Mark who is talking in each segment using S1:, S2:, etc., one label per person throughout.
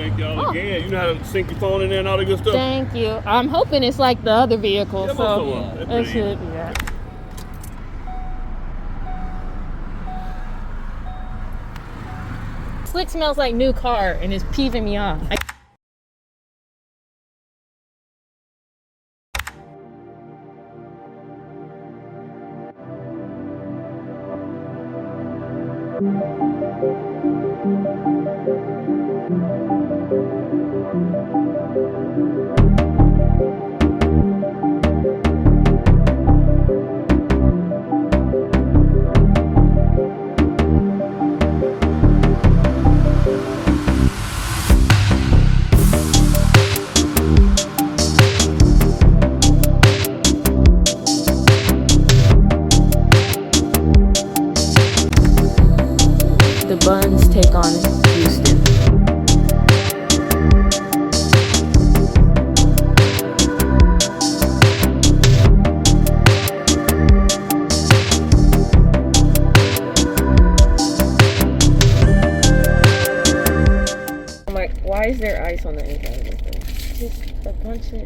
S1: thank y'all again. You know how to sync your phone in there and all that good stuff?
S2: Thank you. I'm hoping it's like the other vehicle,
S1: Yeah,
S2: so it should be that. Slick smells like new car and it's peeving me off. The buns take on Houston. I'm like, why is there ice on the inside of this thing? Just a bunch of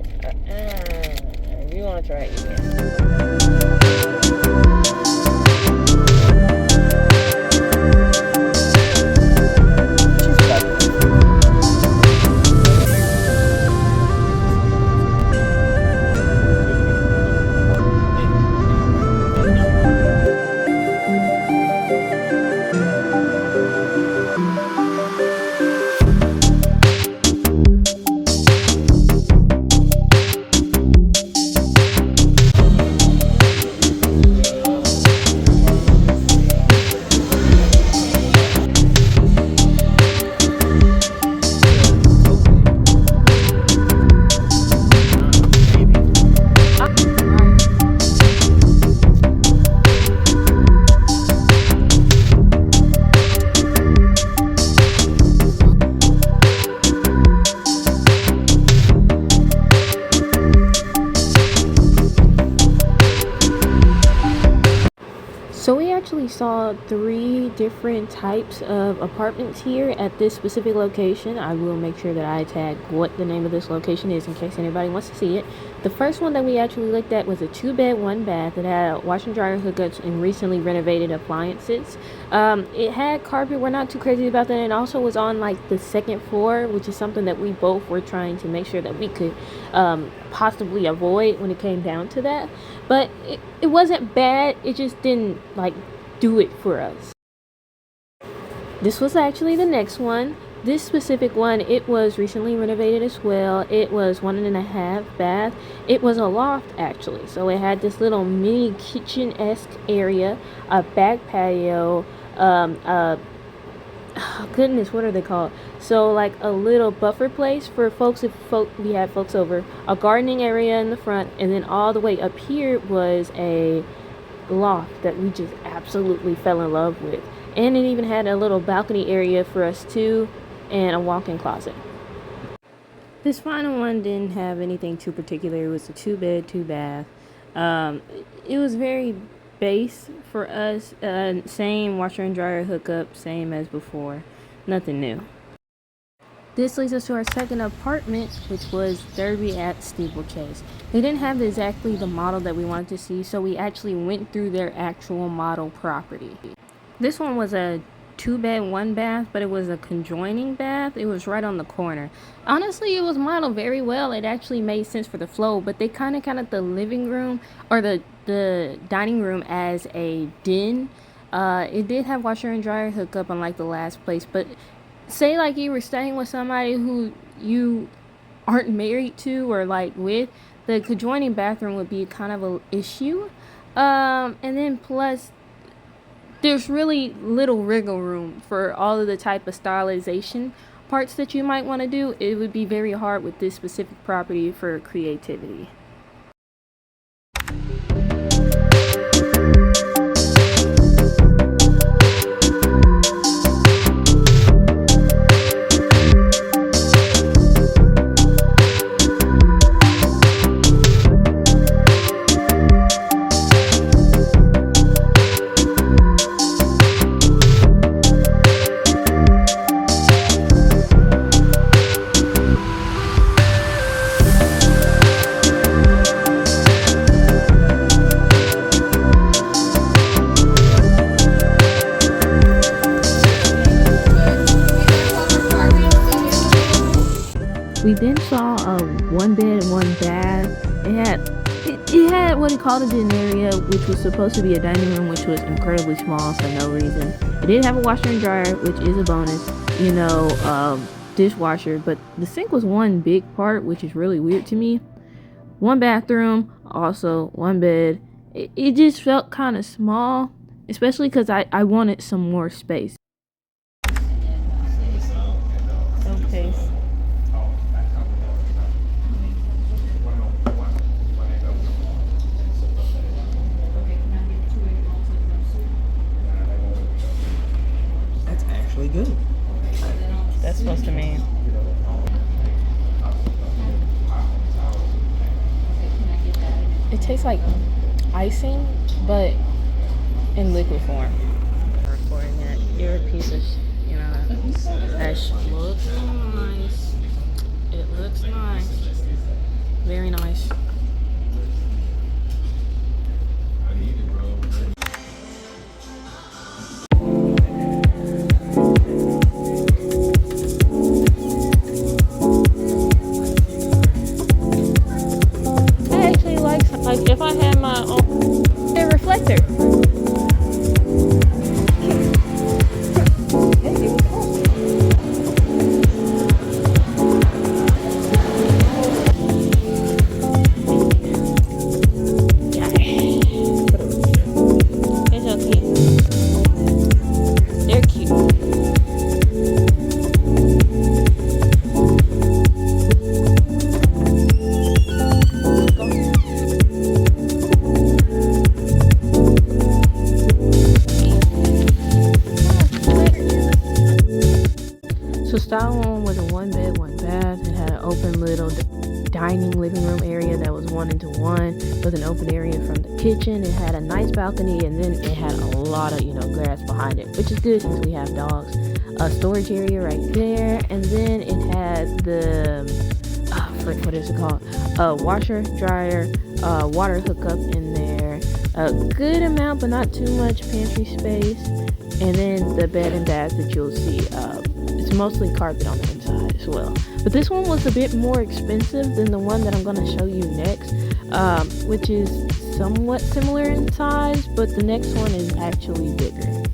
S2: if you want to try it, you can. So we actually saw 3 different types of apartments here at this specific location. I will make sure that I tag what the name of this location is in case anybody wants to see it. The first one that we actually looked at was a 2-bed, 1-bath. It had washer and dryer hookups and recently renovated appliances. It had carpet. We're not too crazy about that. And it also was on like the 2nd floor, which is something that we both were trying to make sure that we could possibly avoid when it came down to that. But it wasn't bad. It just didn't like do it for us. This was actually the next one. This specific one, it was recently renovated as well. It was 1.5 bath. It was a loft actually, so it had this little mini kitchen-esque area, a back patio, goodness, what are they called? So like a little buffer place for folks if we had folks over, a gardening area in the front, and then all the way up here was a loft that we just absolutely fell in love with. And it even had a little balcony area for us too, and a walk-in closet. This final one didn't have anything too particular. It was a 2-bed, 2-bath. It was very base for us. Same washer and dryer hookup, same as before. Nothing new. This leads us to our second apartment, which was Derby at Steeplechase. They didn't have exactly the model that we wanted to see, so we actually went through their actual model property. This one was a 2-bed, 1-bath, but it was a conjoining bath. It was right on the corner. Honestly, it was modeled very well. It actually made sense for the flow, but they kind of the living room or the dining room as a den. It did have washer and dryer hookup unlike the last place, but say like you were staying with somebody who you aren't married to or like with, the conjoining bathroom would be kind of an issue. And then plus there's really little wriggle room for all of the type of stylization parts that you might want to do. It would be very hard with this specific property for creativity. We then saw a 1 bed and 1 bath. It had what he called a den area, which was supposed to be a dining room, which was incredibly small for no reason. It did have a washer and dryer, which is a bonus, dishwasher, but the sink was one big part, which is really weird to me. 1 bathroom, also 1 bed. It just felt kind of small, especially because I wanted some more space. Okay.
S3: That's actually good.
S2: That's supposed to mean. It tastes like icing, but in liquid form. Recording it, earpieces, that looks nice. It looks nice. Very nice. Like if I had my own reflector. It's so cute. They're cute. So style 1 was a 1 bed, 1 bath. It had an open little dining living room area that was 1-to-1 with an open area from the kitchen. It had a nice balcony, and then it had a lot of grass behind it, which is good since we have dogs. A storage area right there, and then it had the what is it called? Washer, dryer, water hookup in there. A good amount, but not too much pantry space. And then the bed and bath that you'll see. It's mostly carpet on the inside as well. But this one was a bit more expensive than the one that I'm going to show you next, which is somewhat similar in size, but the next one is actually bigger.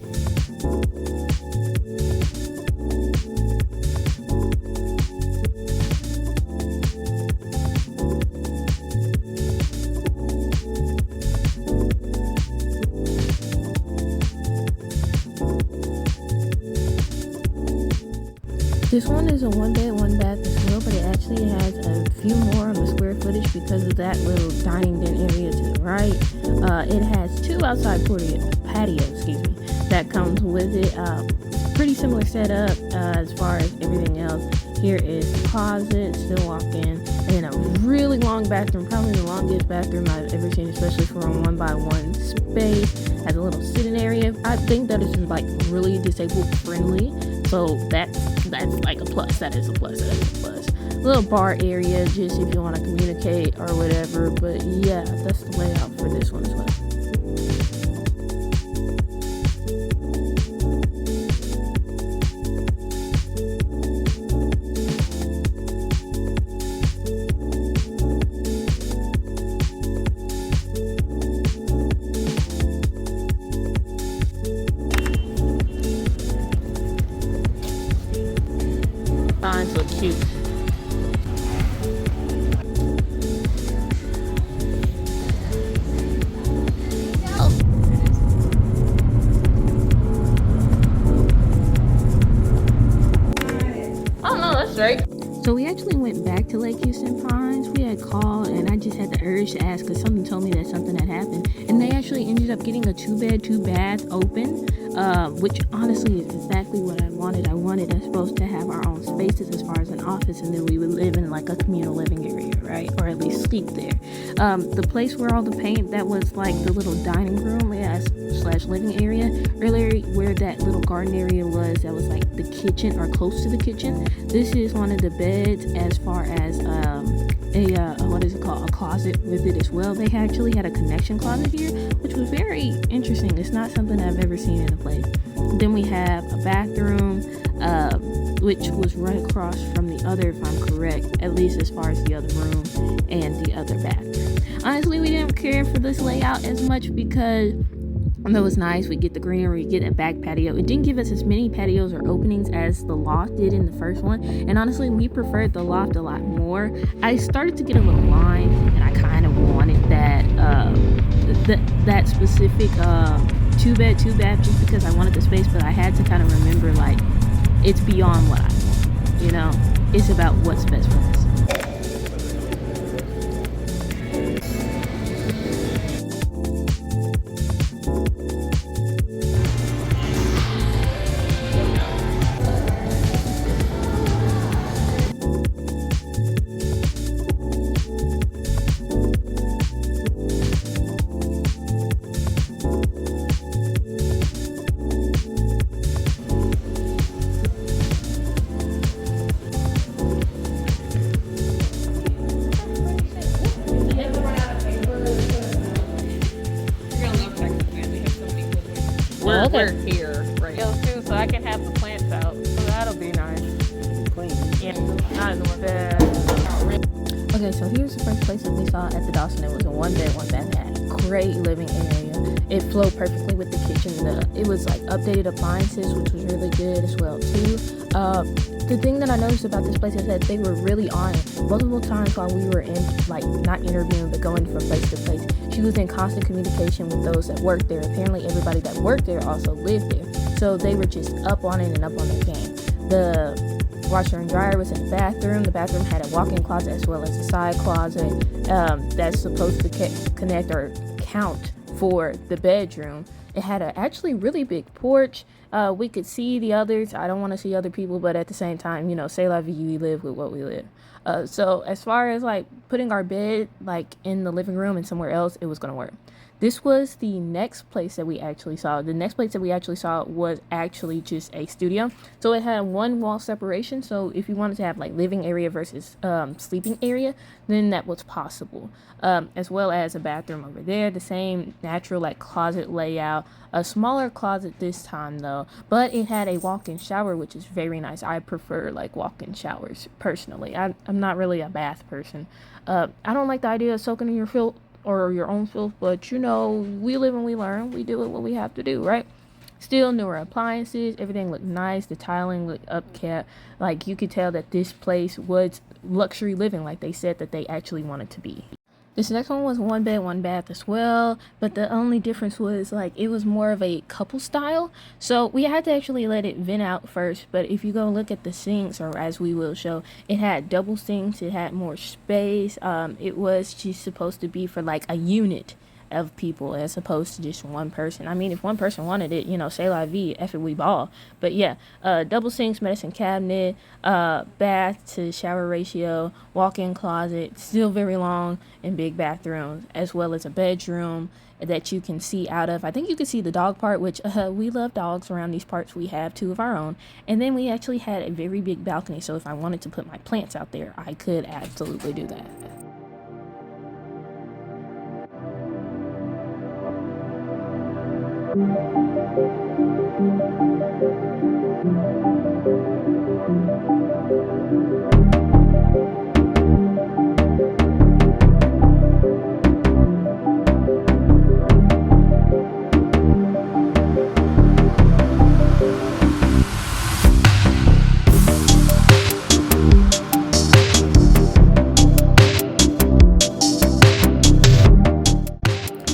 S2: This one is a 1 bed, 1 bath as well, but it actually has a few more of the square footage because of that little dining den area to the right. It has 2 outside patios, that comes with it. Pretty similar setup as far as everything else. Here is the closet, still walk in, and then a really long bathroom, probably the longest bathroom I've ever seen, especially for a 1-by-1 space. Has a little sitting area. I think that is like really disabled friendly. So that's like a plus. That is a plus. Little bar area, just if you want to communicate or whatever. But yeah, that's the layout for this one as well. Signs look cute. Oh no, that's right. So we actually went back to Lake Houston Pines. We had called, and I just had the urge to ask because something told me that something had happened. And they actually ended up getting a 2 bed, 2 bath open, which honestly is exactly what I wanted. I wanted us both to have our own spaces as far as an office, and then we would live in like a communal living area, right? Or at least sleep there. The place where all the paint, that was like the little dining room slash living area. Earlier, where that little garden area was, that was like the kitchen or close to the kitchen. This is one of the beds as far as a closet with it as well. They actually had a connection closet here, which was very interesting. It's not something I've ever seen in a place. Then we have a bathroom, which was right across from the other, if I'm correct, at least as far as the other room and the other bathroom. Honestly, we didn't care for this layout as much because it was nice. We get the greenery, we get a back patio. It didn't give us as many patios or openings as the loft did in the first one, and honestly, we preferred the loft a lot more. I started to get a little line, and I kind of wanted that that specific 2-bed, 2-bath, just because I wanted the space. But I had to kind of remember, like, it's beyond what I want. You know, it's about what's best for us.
S4: We're here, right? Too, so I can have the plants out. So that'll be nice.
S3: Clean.
S4: Yeah, not as bad.
S2: Okay, so here's the first place that we saw at the Dawson. It was a 1-bed, 1-bath. It had a great living area. It flowed perfectly with the kitchen. It was like updated appliances, which was really good as well too. The thing that I noticed about this place is that they were really on it. Multiple times while we were in, like, not interviewing, but going from place to place, she was in constant communication with those that worked there. Apparently everybody that worked there also lived there, so they were just up on it and up on their game. The washer and dryer was in the bathroom. The bathroom had a walk-in closet as well as a side closet that's supposed to connect or count for the bedroom. It had a actually really big porch. We could see the others. I don't want to see other people, but at the same time, you know, c'est la vie, we live with what we live. So as far as like putting our bed like in the living room and somewhere else, it was gonna work. This was the next place that we actually saw. The next place that we actually saw was actually just a studio. So it had one wall separation. So if you wanted to have like living area versus sleeping area, then that was possible. As well as a bathroom over there, the same natural like closet layout, a smaller closet this time though, but it had a walk-in shower, which is very nice. I prefer like walk-in showers personally. I'm not really a bath person. I don't like the idea of soaking in your filth or your own filth, but you know, we live and we learn. We do what we have to do, right? Still newer appliances, everything looked nice. The tiling looked upkept. Like you could tell that this place was luxury living, like they said that they actually wanted to be. This next one was 1-bed, 1-bath as well, but the only difference was like it was more of a couple style. So we had to actually let it vent out first, but if you go look at the sinks, or as we will show, it had double sinks, it had more space. It was just supposed to be for like a unit of people as opposed to just one person. I mean, if one person wanted it, you know, c'est la vie, F it, we ball. But yeah, double sinks, medicine cabinet, bath to shower ratio, walk-in closet, still very long and big bathrooms, as well as a bedroom that you can see out of. I think you can see the dog part, which we love dogs around these parts. We have 2 of our own, and then we actually had a very big balcony, so if I wanted to put my plants out there, I could absolutely do that.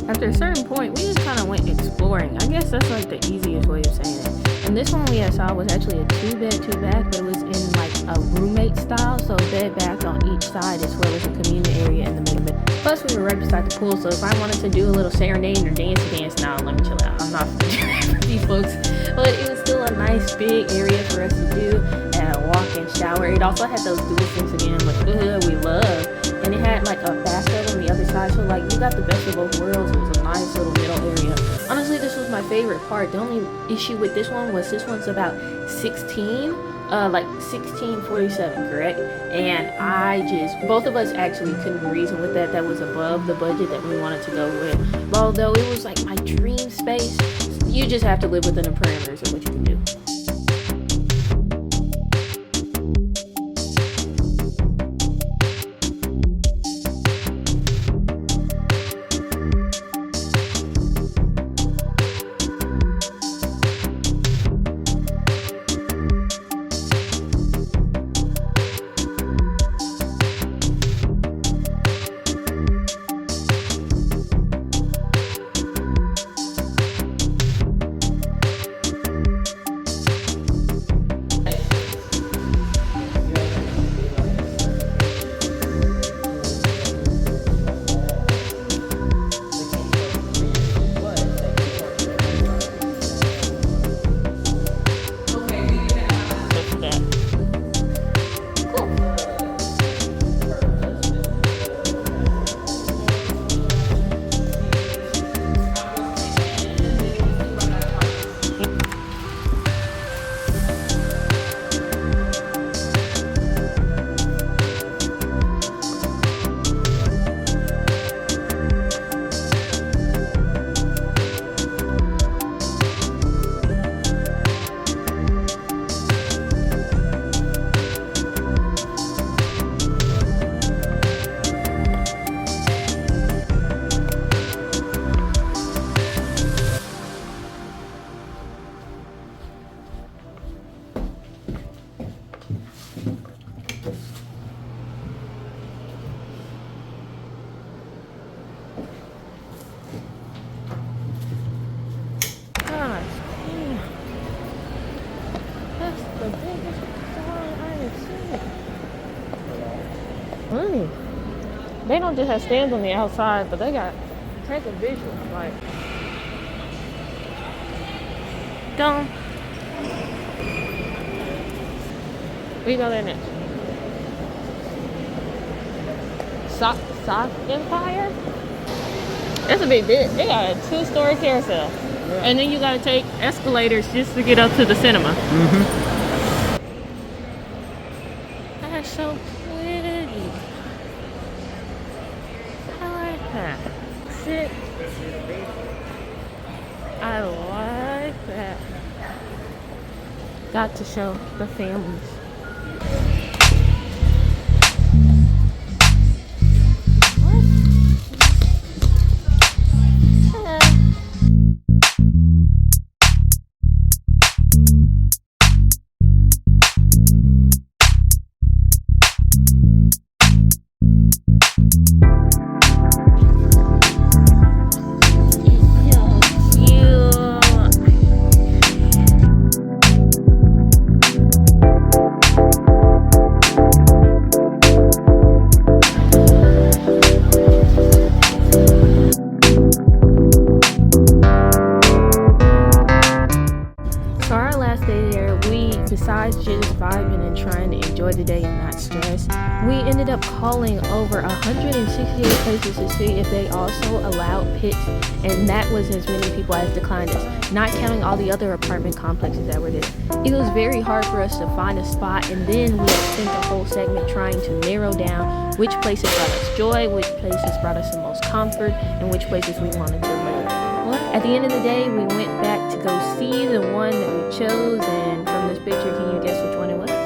S2: After a certain point, we just kind of went exploring. I guess that's like the easiest way of saying it. And this one we saw was actually a 2-bed, 2-bath, but it was in like a roommate style. So bed, bath on each side, as well as a communal area in the middle. Plus, we were right beside the pool, so if I wanted to do a little serenade or dance, now let me chill out. I'm not for these folks, but it was still a nice big area for us to do, and a walk-in shower. It also had those dual sinks again, which we love. And it had like a bathtub on the other side, so like you got the best of both worlds. It was a nice little middle area. Honestly, this was my favorite part. The only issue with this one was this one's about 1647, correct? And both of us actually couldn't reason with that. That was above the budget that we wanted to go with. But although it was like my dream space, you just have to live within the parameters of what you can do.
S4: They don't just have stands on the outside, but they got take a visual. Like,
S2: Don't.
S4: we go there next. Sock Empire? That's a big bit. They got a 2-story carousel.
S3: Yeah.
S4: And then you gotta take escalators just to get up to the cinema. That's so pretty. I like that. Shit. I like that. Got to show the families.
S2: Besides just vibing and trying to enjoy the day and not stress, we ended up calling over 168 places to see if they also allowed pits, and that was as many people as declined us, not counting all the other apartment complexes that were there. It was very hard for us to find a spot, and then we spent the whole segment trying to narrow down which places brought us joy, which places brought us the most comfort, and which places we wanted to move. At the end of the day, we went back to go see the one that we chose, and from this picture, can you guess which one it was?